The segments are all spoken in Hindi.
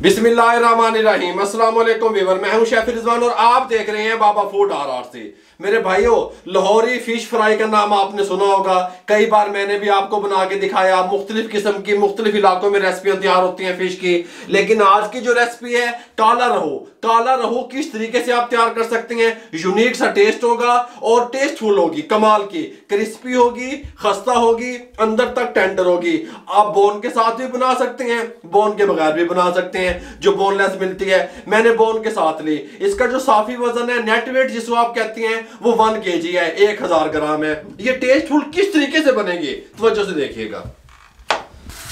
बिस्मिल्लाहिर्रहमानिर्रहीम। अस्सलाम वालेकुम व्यूअर, मैं हूं शेफ रिजवान और आप देख रहे हैं बाबा फूड RRC। मेरे भाइयों, लाहौरी फिश फ्राई का नाम आपने सुना होगा, कई बार मैंने भी आपको बना के दिखाया। मुख्तलिफ किस्म की मुख्तलिफ इलाकों में रेसिपियां तैयार होती हैं फिश की, लेकिन आज की जो रेसिपी है काला रहू किस तरीके से आप तैयार कर सकते हैं। यूनिक सा टेस्ट होगा और टेस्टफुल होगी, कमाल की, क्रिस्पी होगी, खस्ता होगी, अंदर तक टेंडर होगी। आप बोन के साथ भी बना सकते हैं, बोन के बगैर भी बना सकते हैं। जो बोनलेस मिलती है, मैंने बोन के साथ ली। इसका जो साफी वजन है, नेट वेट जिसको आप कहती हैं, वो 1 kg है, 1000 ग्राम है। ये टेस्टफुल किस तरीके से बनेगी तवज्जो से देखिएगा।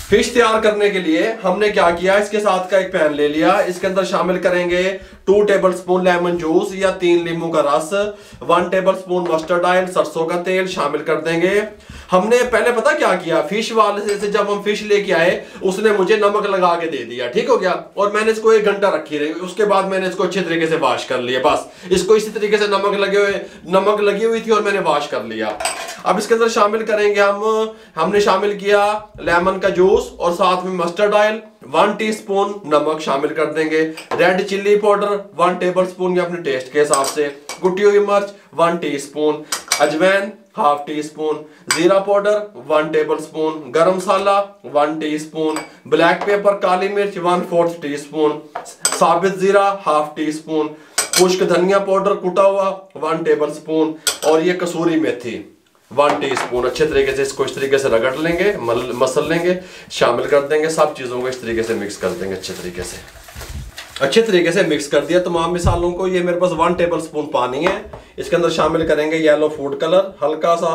फिश तैयार करने के लिए हमने क्या किया, इसके साथ का एक पैन ले लिया। इसके अंदर शामिल करेंगे 2 टेबलस्पून लेमन जूस या 3 नींबू का रस, 1 टेबलस्पून मस्टर्ड ऑयल, सरसों का तेल शामिल कर देंगे। हमने पहले पता क्या किया, फिश वाले से जब हम फिश लेके आए उसने मुझे नमक लगा के दे दिया, ठीक हो गया। और मैंने इसको 1 घंटा रखी रही, उसके बाद मैंने इसको अच्छे तरीके से वॉश कर लिया। बस इसको इसी तरीके से नमक लगी हुई थी और मैंने वॉश कर लिया। अब इसके अंदर शामिल करेंगे हमने शामिल किया लेमन का जूस और साथ में मस्टर्ड ऑयल, 1 टीस्पून नमक शामिल कर देंगे। रेड चिल्ली पाउडर 1 टेबलस्पून या अपने टेस्ट के हिसाब से, कुटी हुई मिर्च 1 टीस्पून, अजवाइन 1/2 टीस्पून, जीरा पाउडर 1 टेबलस्पून, गरम मसाला 1 टीस्पून, ब्लैक पेपर काली मिर्च 1/4 टीस्पून, साबित जीरा 1/2 टीस्पून, खुश्क धनिया पाउडर कुटा हुआ 1 टेबलस्पून और ये कसूरी मेथी 1 टीस्पून। अच्छे तरीके से इसको इस तरीके से रगड़ लेंगे, मसल लेंगे, शामिल कर देंगे। सब चीज़ों को इस तरीके से मिक्स कर देंगे। अच्छे तरीके से मिक्स कर दिया तमाम मिसालों को। ये मेरे पास 1 टेबलस्पून पानी है। इसके अंदर शामिल करेंगे येलो फूड कलर, हल्का सा,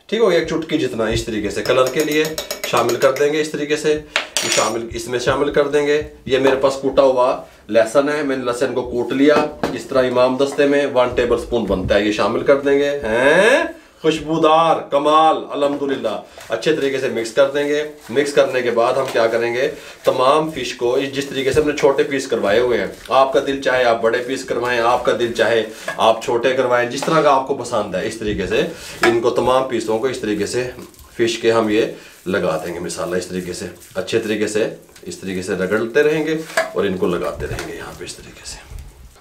ठीक हो गया, 1 चुटकी जितना, इस तरीके से कलर के लिए शामिल कर देंगे। इस तरीके से इसमें शामिल कर देंगे। ये मेरे पास कूटा हुआ लहसुन है, मैंने लहसुन को कूट लिया इस तरह इमाम दस्ते में, 1 टेबलस्पून बनता है, ये शामिल कर देंगे। हैं खुशबूदार, कमाल, अल्हम्दुलिल्लाह। अच्छे तरीके से मिक्स कर देंगे। मिक्स करने के बाद हम क्या करेंगे, तमाम फिश को जिस तरीके से हमने छोटे पीस करवाए हुए हैं, आपका दिल चाहे आप बड़े पीस करवाएं, आपका दिल चाहे आप छोटे करवाएं, जिस तरह का आपको पसंद है, इस तरीके से इनको तमाम पीसों को इस तरीके से फिश के हम ये लगा देंगे मिसाला। इस तरीके से अच्छे तरीके से इस तरीके से रगड़ते रहेंगे और इनको लगाते रहेंगे यहाँ पे इस तरीके से।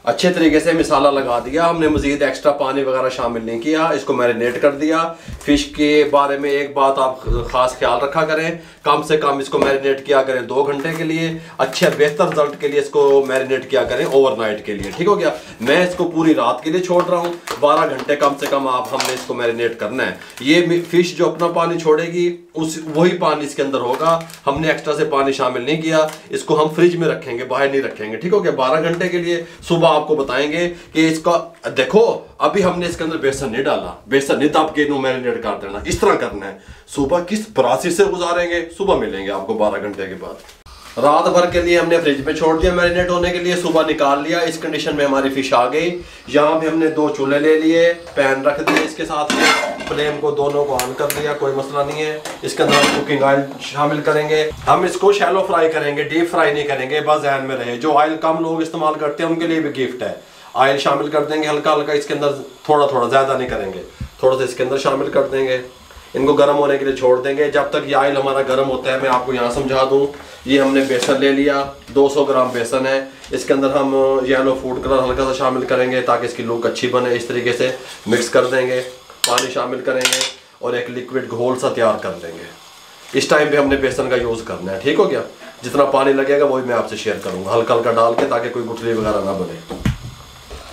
अच्छे तरीके से मिसाला लगा दिया हमने, मजीद एक्स्ट्रा पानी वगैरह शामिल नहीं किया। इसको मैरिनेट कर दिया। फिश के बारे में एक बात आप खास ख्याल रखा करें, कम से कम इसको मैरिनेट किया करें 2 घंटे के लिए। अच्छे बेहतर रिजल्ट के लिए इसको मैरिनेट किया करें ओवरनाइट के लिए, ठीक हो गया। मैं इसको पूरी रात के लिए छोड़ रहा हूँ, 12 घंटे कम से कम हमने इसको मैरिनेट करना है। ये फिश जो अपना पानी छोड़ेगी वही पानी इसके अंदर होगा। हमने एक्स्ट्रा से पानी शामिल नहीं किया। इसको हम फ्रिज में रखेंगे, बाहर नहीं रखेंगे, ठीक हो गया, 12 घंटे के लिए। सुबह आपको बताएंगे कि इसका देखो, अभी हमने इसके अंदर बेसन नहीं डाला, बेसन नहीं दब के मैरिनेट कर देना, इस तरह करना है। सुबह किस प्रोसेस से गुजारेंगे, सुबह मिलेंगे आपको 12 घंटे के बाद। रात भर के लिए हमने फ्रिज में छोड़ दिया मैरिनेट होने के लिए, सुबह निकाल लिया। इस कंडीशन में हमारी फिश आ गई। यहाँ पे हमने 2 चूल्हे ले लिए, पैन रख दिए, इसके साथ में फ्लेम को दोनों को ऑन कर दिया, कोई मसला नहीं है। इसके अंदर हम कुकिंग ऑयल शामिल करेंगे। हम इसको शैलो फ्राई करेंगे, डीप फ्राई नहीं करेंगे, बस ध्यान में रहे। जो ऑयल कम लोग इस्तेमाल करते हैं उनके लिए भी गिफ्ट है। ऑयल शामिल कर देंगे हल्का हल्का इसके अंदर, थोड़ा थोड़ा, ज़्यादा नहीं करेंगे, थोड़ा सा इसके अंदर शामिल कर देंगे। इनको गर्म होने के लिए छोड़ देंगे। जब तक ये ऑयल हमारा गर्म होता है, मैं आपको यहाँ समझा दूँ। ये हमने बेसन ले लिया, 200 ग्राम बेसन है। इसके अंदर हम येलो फूड कलर हल्का सा शामिल करेंगे ताकि इसकी लुक अच्छी बने। इस तरीके से मिक्स कर देंगे, पानी शामिल करेंगे और एक लिक्विड घोल सा तैयार कर देंगे। इस टाइम पे हमने बेसन का यूज़ करना है, ठीक हो गया। जितना पानी लगेगा वही मैं आपसे शेयर करूँगा, हल्का हल्का डाल के, ताकि कोई गुठली वगैरह ना बने।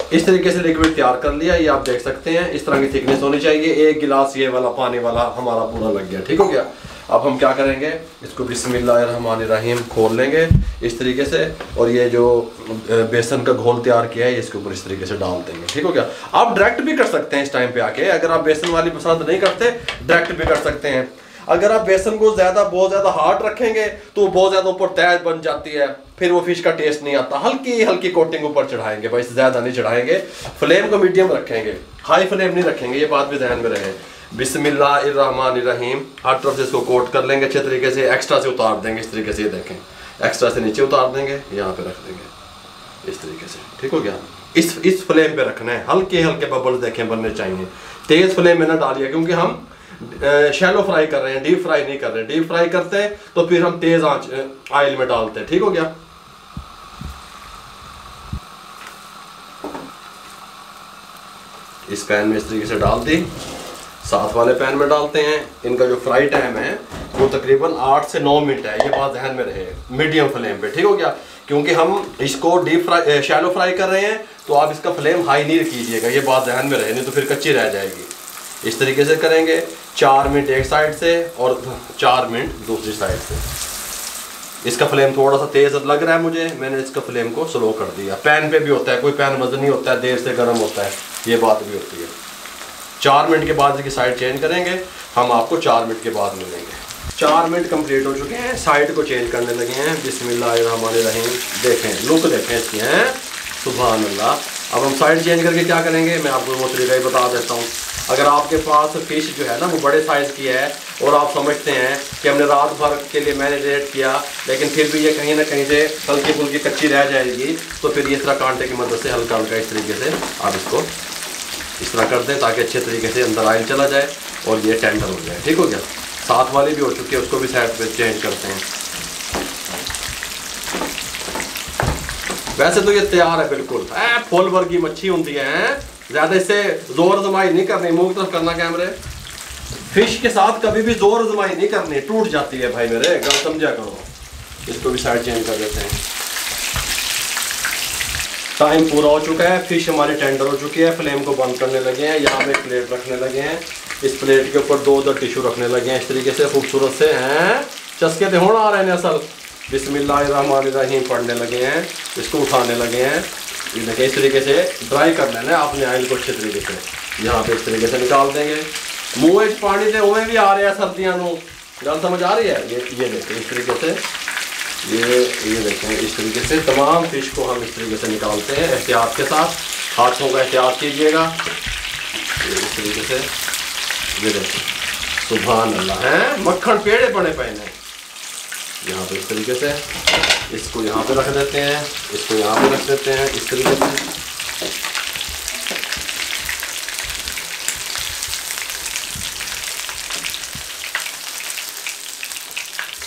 इस तरीके से लिक्विड तैयार कर लिया, ये आप देख सकते हैं। इस तरह की थिकनेस होनी चाहिए। 1 गिलास ये वाला पानी वाला हमारा पूरा लग गया, ठीक हो गया। अब हम क्या करेंगे, इसको बिस्मिल्लाहिर्रहमानिर्रहीम खोल लेंगे इस तरीके से, और ये जो बेसन का घोल तैयार किया है इसके ऊपर इस तरीके से डाल देंगे, ठीक हो गया। आप डायरेक्ट भी कर सकते हैं इस टाइम पे आके, अगर आप बेसन वाली पसंद नहीं करते डायरेक्ट भी कर सकते हैं। अगर आप बेसन को बहुत ज़्यादा हार्ड रखेंगे तो बहुत ज़्यादा ऊपर तय बन जाती है, फिर वो फिश का टेस्ट नहीं आता। हल्की हल्की कोटिंग ऊपर चढ़ाएंगे, भाई ज़्यादा नहीं चढ़ाएंगे। फ्लेम को मीडियम रखेंगे, हाई फ्लेम नहीं रखेंगे, ये बात भी ध्यान में रहे। बिस्मिल्लाहिर्रहमानिर्रहीम। हर तरफ से इसको कोट कर लेंगे अच्छे तरीके से। एक्स्ट्रा से उतार देंगे इस तरीके से, ये देखें, एक्स्ट्रा से नीचे उतार देंगे, यहाँ पे रख देंगे इस तरीके से, ठीक हो गया। इस फ्लेम पे रखना है, हल्के हल्के बबल्स देखें बनने चाहिए। तेज़ फ्लेम में ना डालिए, क्योंकि हम शैलो फ्राई कर रहे हैं, डीप फ्राई नहीं कर रहे हैं। डीप फ्राई करते हैं तो फिर हम तेज़ आंच ऑयल में डालते हैं, ठीक हो गया। इस पैन में इस तरीके से डाल दी, साथ वाले पैन में डालते हैं। इनका जो फ्राई टाइम है वो तकरीबन 8 से 9 मिनट है, ये बात ध्यान में रहे, मीडियम फ्लेम पे, ठीक हो गया। क्योंकि हम इसको डीप फ्राई शैलो फ्राई कर रहे हैं, तो आप इसका फ्लेम हाई नहीं कीजिएगा, ये बात ध्यान में रहे, नहीं तो फिर कच्ची रह जाएगी। इस तरीके से करेंगे, 4 मिनट एक साइड से और 4 मिनट दूसरी साइड से। इसका फ्लेम थोड़ा सा तेज़ लग रहा है मुझे, मैंने इसका फ्लेम को स्लो कर दिया। पैन पे भी होता है, कोई पैन वजनी होता है, देर से गर्म होता है, ये बात भी होती है। 4 मिनट के बाद इसकी साइड चेंज करेंगे, हम आपको 4 मिनट के बाद मिलेंगे। 4 मिनट कंप्लीट हो चुके हैं, साइड को चेंज करने लगे हैं। बिस्मिल्लाहिर्रहमानिर्रहीम, देखें लुक देखें इसकी, हैं सुभान अल्लाह। अब हम साइड चेंज करके क्या करेंगे, मैं आपको वो तरीका ही बता देता हूँ। अगर आपके पास फ़िश जो है ना वो बड़े साइज़ की है और आप समझते हैं कि हमने रात भर के लिए मैरिनेट किया, लेकिन फिर भी ये कहीं ना कहीं से हल्की फुल्की कच्ची रह जाएगी, तो फिर इस तरह कांटे की मदद से हल्का हल्का इस तरीके से आप इसको इस तरह कर दें, ताकि अच्छे तरीके से अंदर ऑयल चला जाए और ये टेंडर हो जाए। ठीक हो गया। साथ वाली भी हो चुकी है, उसको भी साइड पे चेंज करते हैं। वैसे तो ये तैयार है बिल्कुल, फुल वर्गी मच्छी होती है, ज़्यादा इससे जोर जमाई नहीं करनी, मुंह की तरफ करना कैमरे। फिश के साथ कभी भी जोर जमाई नहीं करनी, टूट जाती है भाई मेरे, गल समझा करो। इसको भी साइड चेंज कर देते हैं। टाइम पूरा हो चुका है, फिश हमारी टेंडर हो चुकी है, फ्लेम को बंद करने लगे हैं। यहाँ पे प्लेट रखने लगे हैं, इस प्लेट के ऊपर 2 टिश्यू रखने लगे हैं इस तरीके से खूबसूरत से, हैं चस्के तो होना आ रहे हैं असल। बिस्मिल्लाहिर्रहमानिर्रहीम पढ़ने लगे हैं, इसको उठाने लगे हैं। ये देखिए इस तरीके से ड्राई कर लेना है आपने ऑयल को अच्छे तरीके से, यहाँ पे इस तरीके से निकाल देंगे। मुँह पानी से उमें भी आ रहे हैं सर्दियों को, गल समझ आ रही है। ये देखिए इस तरीके से, ये देखें इस तरीके से तमाम फिश को हम इस तरीके से निकालते हैं एहतियात के साथ। हाथों का एहतियात कीजिएगा, इस तरीके से। ये देखें सुभान अल्लाह, है मक्खन पेड़े बने पहने। यहाँ पे इस तरीके से इसको यहाँ पे रख देते हैं, इसको यहाँ पे रख देते हैं इस तरीके से।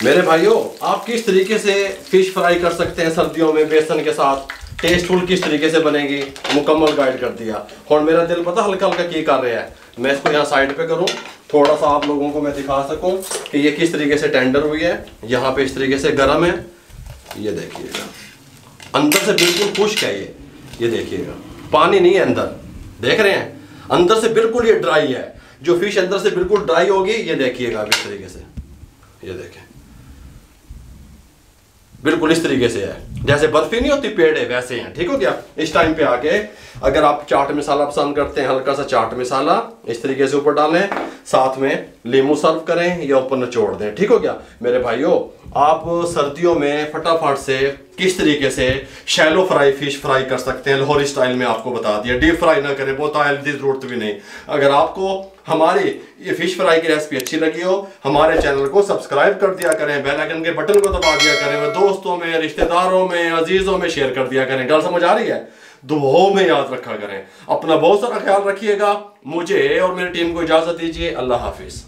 मेरे भाइयों, आप किस तरीके से फिश फ्राई कर सकते हैं सर्दियों में बेसन के साथ, टेस्टफुल किस तरीके से बनेगी, मुकम्मल गाइड कर दिया। और मेरा दिल पता हल्का हल्का की कर रहा है, मैं इसको यहाँ साइड पे करूँ, थोड़ा सा आप लोगों को मैं दिखा सकूं कि ये किस तरीके से टेंडर हुई है। यहाँ पे इस तरीके से गर्म है, ये देखिएगा अंदर से बिल्कुल खुश्क है ये देखिएगा पानी नहीं है अंदर, देख रहे हैं अंदर से बिल्कुल ये ड्राई है। जो फिश अंदर से बिल्कुल ड्राई होगी, ये देखिएगा इस तरीके से, ये देखें बिल्कुल इस तरीके से है, जैसे बर्फी नहीं होती पेड़े वैसे हैं। ठीक हो गया। इस टाइम पे आके अगर आप चाट मसाला पसंद करते हैं, हल्का सा चाट मसाला इस तरीके से ऊपर डालें, साथ में लीमू सर्व करें या ऊपर निचोड़ दें। ठीक हो गया। मेरे भाइयों, आप सर्दियों में फटाफट से किस तरीके से शैलो फ्राई फिश फ्राई कर सकते हैं लाहौरी स्टाइल में आपको बता दिया। डीप फ्राई ना करें, बहुत ऑयल की जरूरत भी नहीं। अगर आपको हमारी ये फिश फ्राई की रेसिपी अच्छी लगी हो, हमारे चैनल को सब्सक्राइब कर दिया करें, बेल आइकन के बटन को दबा दिया करें, वह दोस्तों में, रिश्तेदारों में, अजीजों में शेयर कर दिया करें। गल समझ आ रही है। दुआओं में याद रखा करें। अपना बहुत सारा ख्याल रखिएगा। मुझे और मेरी टीम को इजाजत दीजिए। अल्लाह हाफिज।